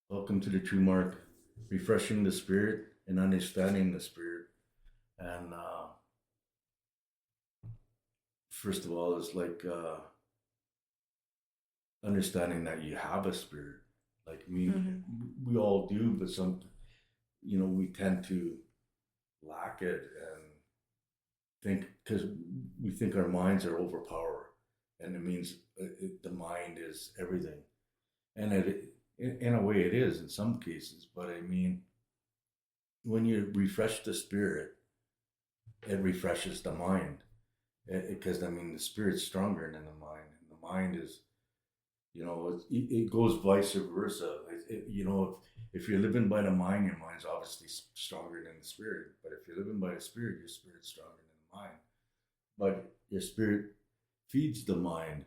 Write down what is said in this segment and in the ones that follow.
Welcome to the True Mark, refreshing the spirit and understanding the spirit. And first of all, it's like understanding that you have a spirit. Like Hmm. we all do, but we tend to lack it and think because we think our minds are overpowered, and it means the mind is everything. And in a way, it is in some cases. But I mean, when you refresh the spirit, it refreshes the mind because I mean the spirit's stronger than the mind, and the mind is it goes vice versa. If you're living by the mind, your mind's obviously stronger than the spirit. But if you're living by the spirit, your spirit's stronger than the mind. But your spirit feeds the mind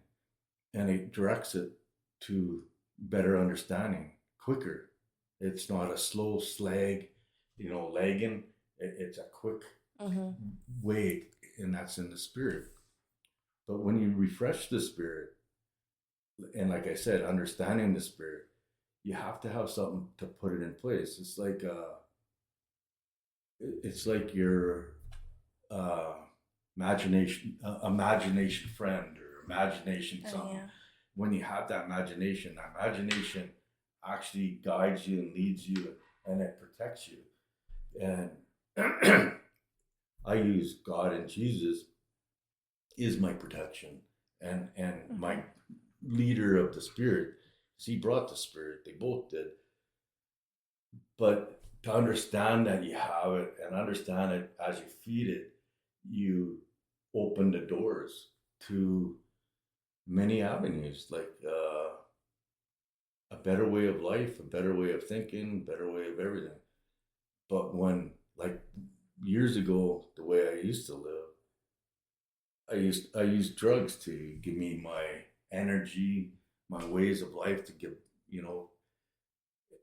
and it directs it to better understanding quicker. It's not a slow slag, lagging. It's a quick Hmm. way, and that's in the spirit. But when you refresh the spirit, and like I said, understanding the spirit, you have to have something to put it in place. It's like your uh, imagination friend or imagination Oh something. yeah. When you have that imagination actually guides you and leads you, and it protects you. And I use God and Jesus is my protection and my Hmm. leader of the spirit. He brought the spirit. They both did. But to understand that you have it and understand it as you feed it, you open the doors to many avenues, like a better way of life, a better way of thinking, better way of everything. But when, like years ago, the way I used to live, I used drugs to give me my energy, my ways of life to give, you know.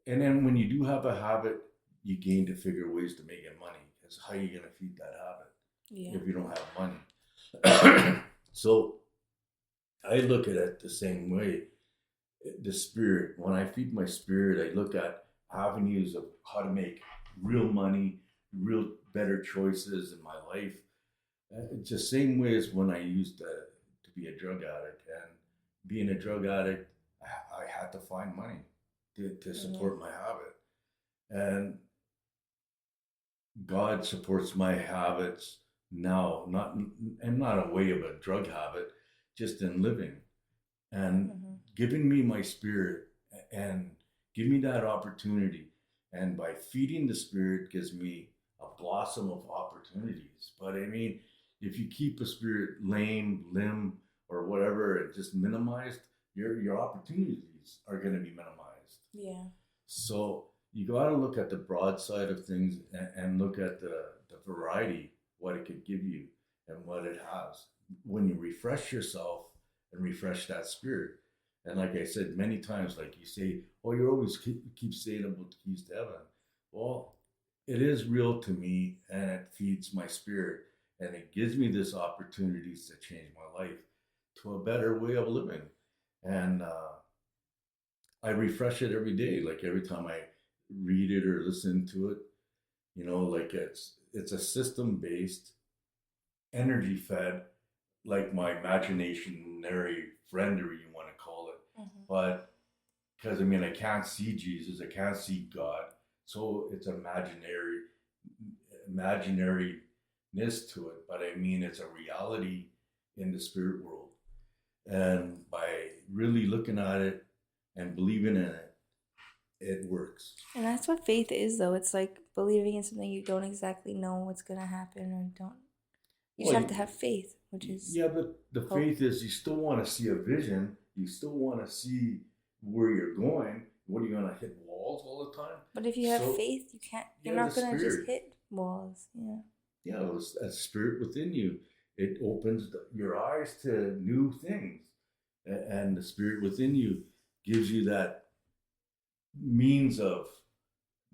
And then when you do have a habit, you gain to figure ways to make it money. Because how are you gonna feed that habit Yeah. if you don't have money? So I look at it the same way. The spirit, when I feed my spirit, I look at avenues of how to make real money, real better choices in my life. It's the same way as when I used to be a drug addict. And being a drug addict, I had to find money to Yeah. support my habit. And God supports my habits now, not a way of a drug habit, just in living and Hmm. giving me my spirit and give me that opportunity. And by feeding the spirit gives me a blossom of opportunities. But I mean, if you keep a spirit lame, limb, or whatever, and just minimized, your opportunities are going to be minimized. Yeah. So you got to look at the broad side of things and look at the variety, what it could give you and what it has. When you refresh yourself and refresh that spirit, and like I said many times, like you say, oh, you always keep saying about the keys to heaven. Well, it is real to me and it feeds my spirit and it gives me this opportunities to change my life to a better way of living. And I refresh it every day. Like every time I read it or listen to it, like it's a system based, energy fed, like my imaginary friend, or you want to call it. Hmm. But because I mean, I can't see Jesus, I can't see God, so it's imaginariness to it. But I mean, it's a reality in the spirit world, and by really looking at it and believing in it, it works. And that's what faith is, though. It's like believing in something you don't exactly know what's gonna happen, or don't. You just Well, have to have faith, which is yeah, but the hope. faith is you still want to see a vision. You still want to see where you're going. What are you going to hit walls all the time? But if you have So, faith, you can't. You're yeah, the not gonna just spirit. hit walls. Yeah. Yeah, it's a spirit within you. It opens your eyes to new things. And the spirit within you gives you that means of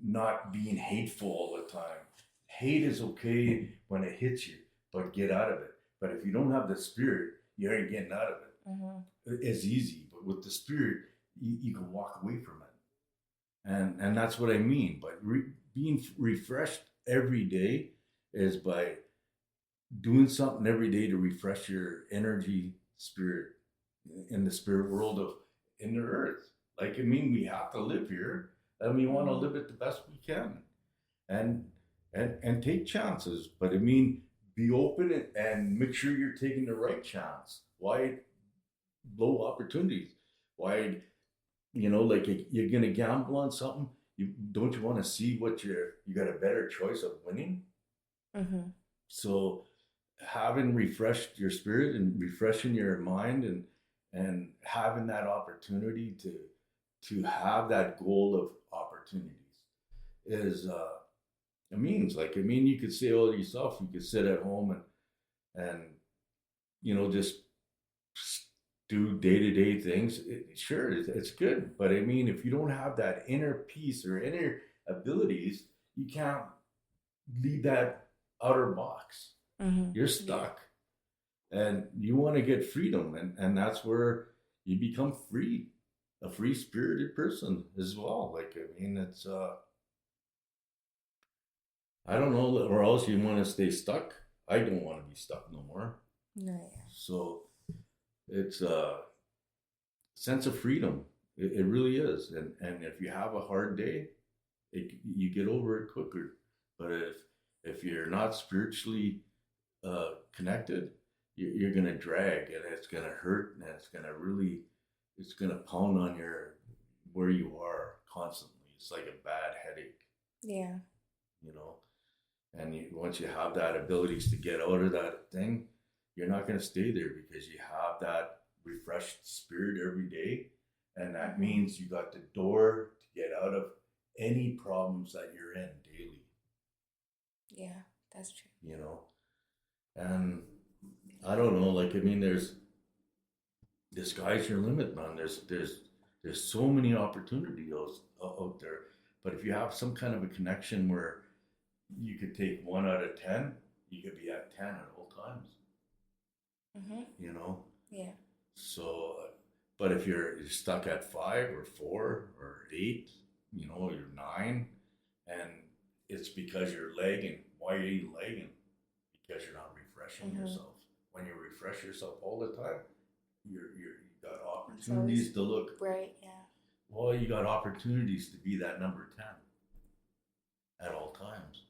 not being hateful all the time. Hate is okay when it hits you, but get out of it. But if you don't have the spirit, you ain't getting out of Hmm. it. It's easy, but with the spirit, you can walk away from it. and that's what I mean. But being refreshed every day is by doing something every day to refresh your energy, spirit, in the spirit world of in the earth. Like I mean, we have to live here, and we want to live it the best we can, and and take chances. But I mean, be open and make sure you're taking the right chance. Why low opportunities? Why like you're gonna gamble on something? You want to see what you got a better choice of winning? Mm-hmm. So having refreshed your spirit and refreshing your mind and having that opportunity to have that goal of opportunities is it means like I mean you could say all to yourself, you could sit at home and just do day-to-day things. Sure, it's good, but I mean if you don't have that inner peace or inner abilities, you can't leave that outer box. Mm-hmm. You're Yeah. stuck and you want to get freedom, and that's where you become free, a free spirited person as well. Like I mean it's I don't know, or else you want to stay stuck. I don't want to be stuck no more. No, yeah. So it's a sense of freedom. It really is, and if you have a hard day, you get over it quicker. But if you're not spiritually connected, you're gonna drag, and it's gonna hurt, and it's gonna pound on your where you are constantly. It's like a bad headache, Yeah. you know. And once you have that abilities to get out of that thing, you're not gonna stay there because you have that refreshed spirit every day, and that Mm-hmm. means you got the door to get out of any problems that you're in daily. Yeah, that's true. You know, and I don't know, like I mean, the sky's your limit, man. There's so many opportunities out there. But if you have some kind of a connection where you could take 1 out of 10, you could be at 10 at all times. Mm-hmm. You know. Yeah. So, but if you're stuck at 5 or 4 or 8, you're 9, and it's because you're lagging. Why are you lagging? Because you're not refreshing Mm-hmm. yourself. When you refresh yourself all the time, you got It's always opportunities to look. bright. Yeah. Well, you got opportunities to be that number 10 at all times.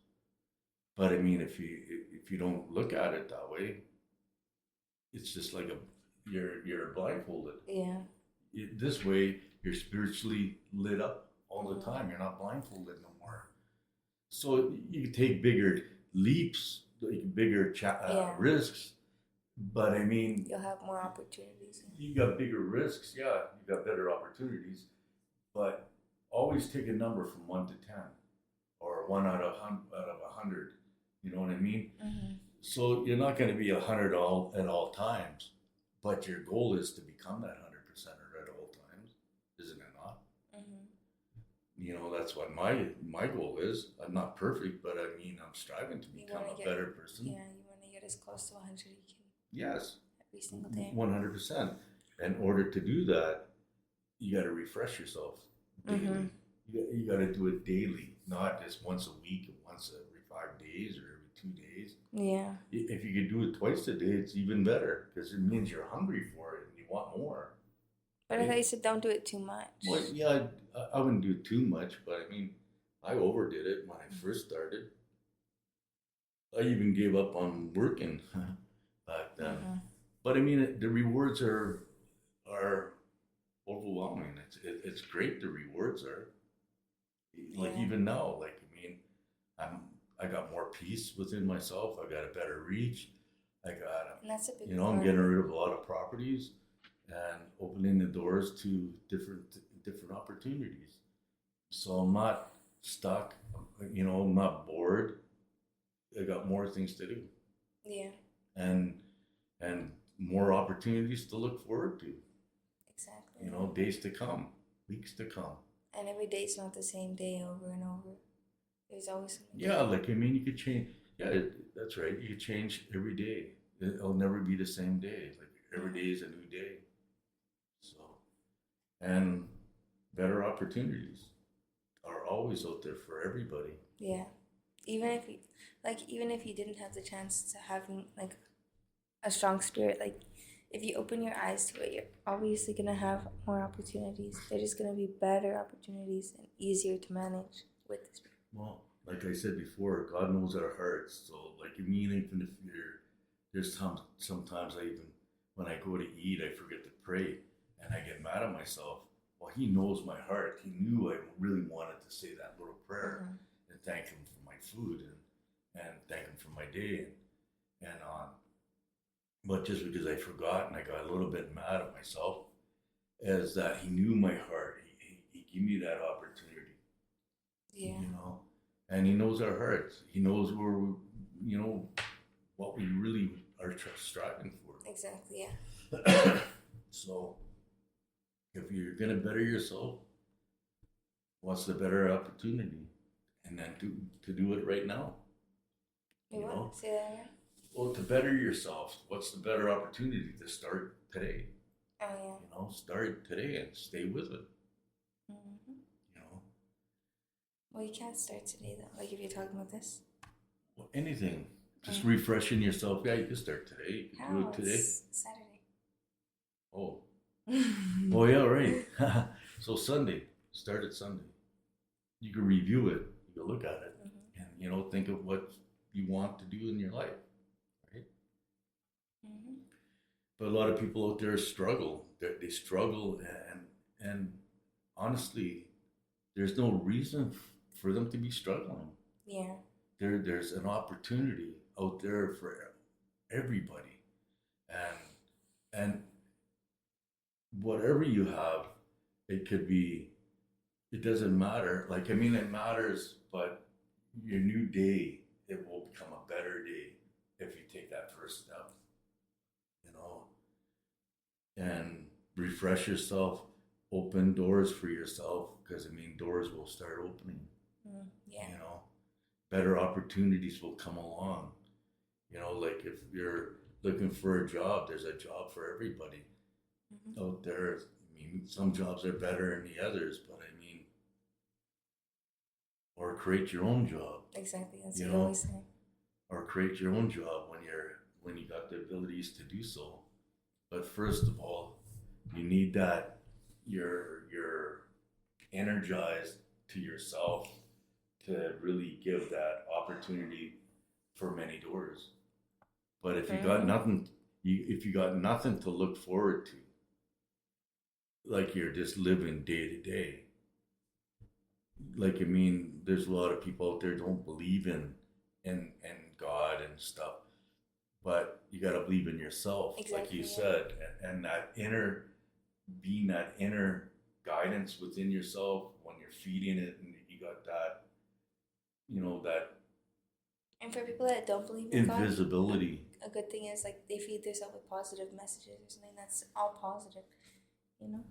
But I mean, if you don't look at it that way, it's just like you're blindfolded. Yeah. This way, you're spiritually lit up all the Mm-hmm. time. You're not blindfolded no more. So you can take bigger leaps, like bigger Yeah. risks. But I mean, You'll have more opportunities. you got bigger risks, yeah, you got better opportunities, but always take a number from 1 to 10, or 1 out of 100. You know what I mean? Mm-hmm. So you're not going to be 100 all at all times, but your goal is to become that 100% at all times, isn't it not? Mm-hmm. That's what my goal is. I'm not perfect, but I mean I'm striving to You become want to a get, better person. yeah, you want to get as close to 100 you can Yes, every single day. 100%. In order to do that, you got to refresh yourself daily. Mm-hmm. You got to do it daily, not just once a week, or once every 5 days, or every 2 days. Yeah. If you could do it twice a day, it's even better because it means you're hungry for it and you want more. But I thought you said don't do it too much. Well, yeah, I wouldn't do too much, but I mean, I overdid it when I first started. I even gave up on working back then. Mm-hmm. But I mean, the rewards are overwhelming. It's great. The rewards are like Yeah. even now. Like I mean, I got more peace within myself. I got a better reach. I got And that's a big I'm part. getting rid of a lot of properties and opening the doors to different opportunities. So I'm not stuck. I'm not bored. I got more things to do, Yeah. and and more opportunities to look forward to. Exactly. Days to come, weeks to come. And every day's not the same day over and over. There's always something Yeah, different. like I mean, you could change. Yeah, that's right. You could change every day. It'll never be the same day. Like every day is a new day. So, and better opportunities. always out there for everybody. Yeah. Even if you didn't have the chance to having like a strong spirit, like if you open your eyes to it, you're obviously gonna have more opportunities. They're just gonna be better opportunities and easier to manage with the spirit. Well, like I said before, God knows our hearts. So, like, I mean, even if there's sometimes I even, when I go to eat, I forget to pray and I get mad at myself. Well, He knows my heart. He knew I really wanted to say that little prayer and thank Him for my food and thank Him for my day and on. But just because I forgot and I got a little bit mad at myself, is that He knew my heart. He gave me that opportunity. Yeah. You know, and He knows our hearts. He knows where we, you know, what we really are striving for. Exactly. Yeah. So, if you're gonna better yourself, what's the better opportunity? And then to do it right now. You You want know, to say that again? well, to better yourself, what's the better opportunity to start today? Oh yeah. You know, start today and stay with it. Mm-hmm. You know, Well, you can't start today though. Like if you're talking about this. well, anything, just refreshing yourself. Yeah, you can start today. You can do How? it today. It's Saturday. Oh. Oh yeah, right. So Sunday, start it Sunday. You can review it. You can look at it, and you know, think of what you want to do in your life, right? But a lot of people out there struggle. They struggle, and honestly, there's no reason for them to be struggling. Yeah. There's an opportunity out there for everybody, and whatever you have, it could be. It doesn't matter. Like, I mean, it matters, but your new day, it will become a better day if you take that first step, you know, and refresh yourself, open doors for yourself, because I mean, doors will start opening, Yeah. you know, better opportunities will come along, you know, like if you're looking for a job, there's a job for everybody out there. I mean, some jobs are better than the others, but I mean, or create your own job. Exactly. That's You what you know, always say. or create your own job when you got the abilities to do so. But first of all, you need that you're energized to yourself to really give that opportunity for many doors. But if you got nothing, if you got nothing to look forward to, like you're just living day to day. Like, I mean, there's a lot of people out there don't believe in God and stuff, but you got to believe in yourself, Exactly, like you yeah. said, and that inner, being that inner guidance within yourself when you're feeding it, and you got that, you know, that And for people that don't believe in God, invisibility. a good thing is like they feed themselves with positive messages or something that's all positive, you know?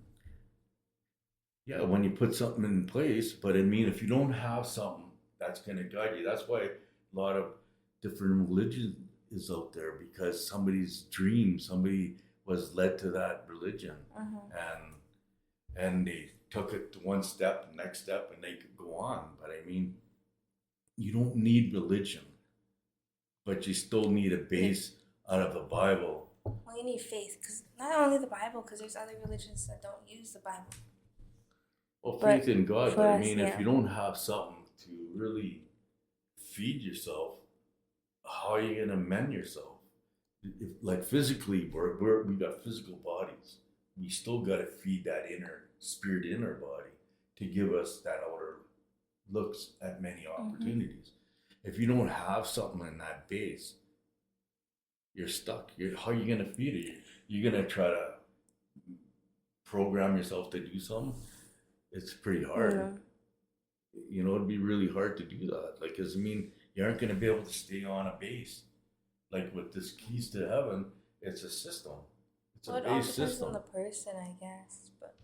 Yeah, when you put something in place, but I mean, if you don't have something that's going to guide you, that's why a lot of different religion is out there, because somebody's dream, somebody was led to that religion, and they took it to one step, next step, and they could go on. But I mean, you don't need religion, but you still need a base out of the Bible. Well, you need faith, because not only the Bible, because there's other religions that don't use the Bible. Well, But faith in God, for but I us, mean, yeah. if you don't have something to really feed yourself, how are you going to mend yourself? If, like physically, we got physical bodies. We still got to feed that inner spirit in our body to give us that outer looks at many opportunities. If you don't have something in that base, you're stuck. How are you going to feed it? You're going to try to program yourself to do something. It's pretty hard. You know, it'd be really hard to do that. Like, cause I mean, you aren't going to be able to stay on a base. Like with this Keys to Heaven, it's a system. It's Well, a it all base depends system. on the person, I guess. But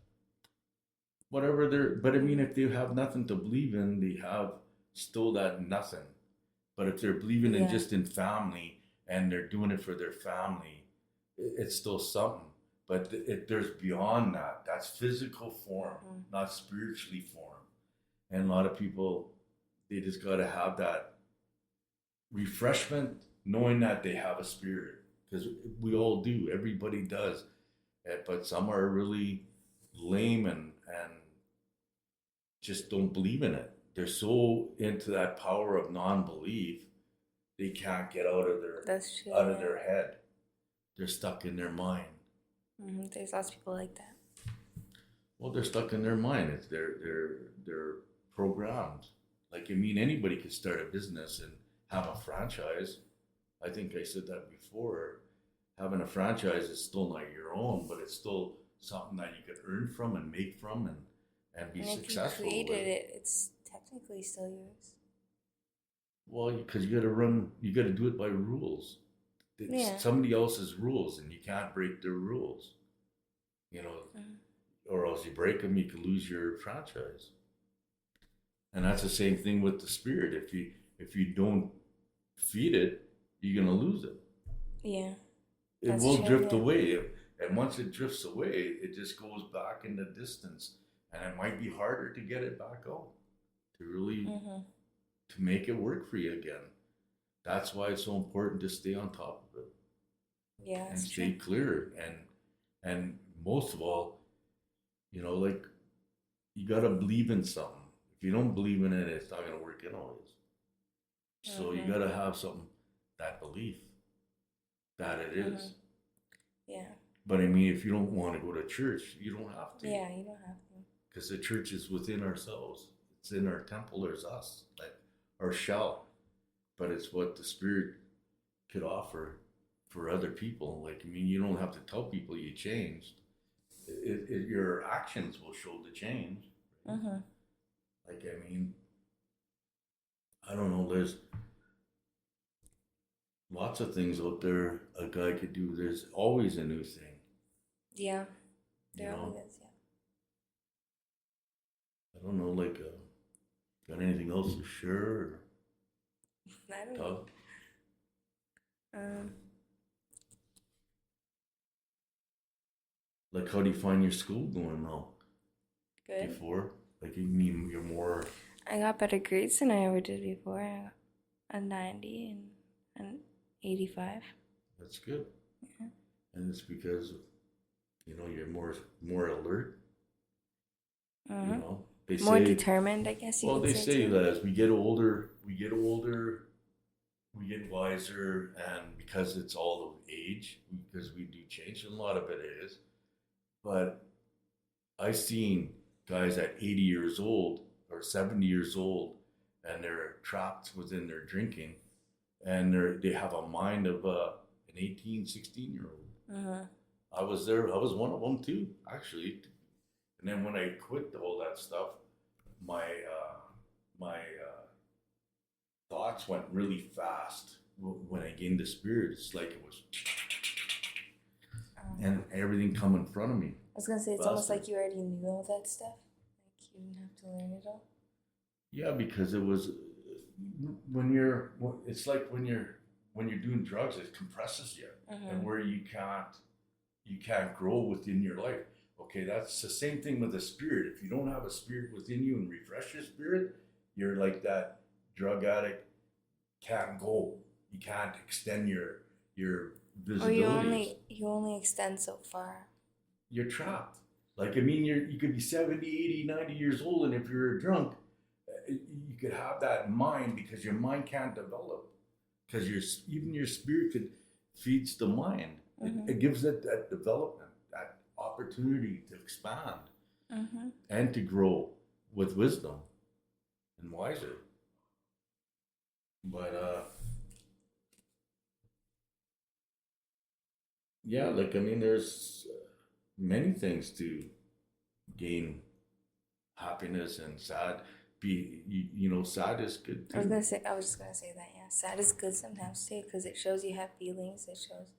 Whatever they're, but I mean, if they have nothing to believe in, they have still that nothing. But if they're believing in just in family and they're doing it for their family, it's still something. But there's beyond that. That's physical form, not spiritually form. And a lot of people, they just got to have that refreshment, knowing that they have a spirit, because we all do. Everybody does. But some are really lame and just don't believe in it. They're so into that power of non-belief, they can't get That's true. out of their head. They're stuck in their mind. There's lots of people like that. Well, they're stuck in their mind. It's they're programmed. Like, I mean, anybody could start a business and have a franchise. I think I said that before. Having a franchise is still not your own, but it's still something that you could earn from and make from and be And successful if you with. created it, it's technically still yours. Well, because you got to do it by rules. It's Yeah. somebody else's rules, and you can't break their rules. You know, or else you break them, you can lose your franchise. And that's the same thing with the spirit. If you don't feed it, you're gonna lose it. Yeah. It That's will true, drift yeah. away, and once it drifts away, it just goes back in the distance, and it might be harder to get it back out, to really to make it work for you again. That's why it's so important to stay on top of it Yeah, and that's stay true. clear, and most of all, like, you gotta believe in something. If you don't believe in it, it's not gonna work anyways. So you gotta have something, that belief that it is. Yeah. But I mean, if you don't want to go to church, you don't have to. Yeah, you don't have to. Because the church is within ourselves. It's in our temple. There's us, like our shell. But it's what the Spirit could offer for other people. Like, I mean, you don't have to tell people you changed. Your actions will show the change. Like, I mean, I don't know. There's lots of things out there a guy could do. There's always a new thing. Yeah. You There know? always is, I don't know, like, got anything else to share? Or yeah. I don't know. talk? Like, how do you find your school going now? Good. Before? Like, you mean you're more. I got better grades than I ever did before. I got a 90 and an 85. That's good. And it's because, you're more alert. You know, they More say. determined, I guess you Well, could they say. say too. that as we get older, we get wiser, and because it's all of age, because we do change, and a lot of it is. But I seen guys at 80 years old or 70 years old, and they're trapped within their drinking, and they have a mind of an 18, 16-year-old. I was there. I was one of them too, actually. And then when I quit all that stuff, my thoughts went really fast when I gained the spirit. It's like it was, and everything come in front of me. I was gonna say it's almost like you already knew all that stuff. Like you didn't have to learn it all. Yeah, because it was it's like when you're doing drugs, it compresses you, and where you can't grow within your life. Okay, that's the same thing with the spirit. If you don't have a spirit within you and refresh your spirit, you're like that drug addict, can't go. You can't extend your visibility. Or you only extend so far. You're trapped. Like, I mean, you could be 70, 80, 90 years old, and if you're a drunk, you could have that mind because your mind can't develop. Because even your spirit feeds the mind. It gives it that development, that opportunity to expand and to grow with wisdom and wiser. But yeah, like, I mean, there's many things to gain happiness, and sad. Sad is good too. I was just gonna say that. Yeah, sad is good sometimes too because it shows you have feelings. It shows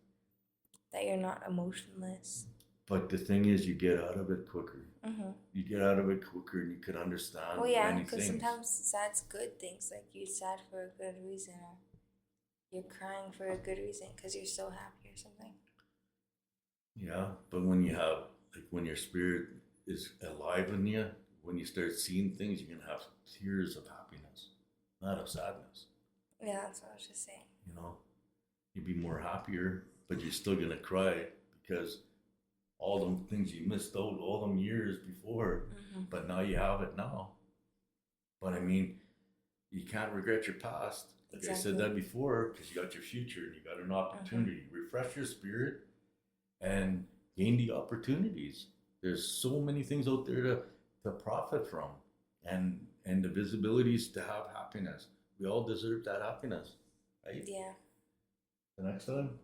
that you're not emotionless. But the thing is, you get out of it quicker. You get out of it quicker, and you can understand. Well, yeah, many because things. sometimes sad's good things. Like you're sad for a good reason, or you're crying for a good reason because you're so happy or something. Yeah, but when you have, like, when your spirit is alive in you, when you start seeing things, you're gonna have tears of happiness, not of sadness. Yeah, that's what I was just saying. You know, you'd be more happier, but you're still gonna cry because all them things you missed out all them years before, but now you have it now. But I mean, you can't regret your past. Like I said that before, because you got your future and you got an opportunity. Refresh your spirit and gain the opportunities. There's so many things out there to profit from, and the visibilities to have happiness. We all deserve that happiness, right? Yeah. The next time.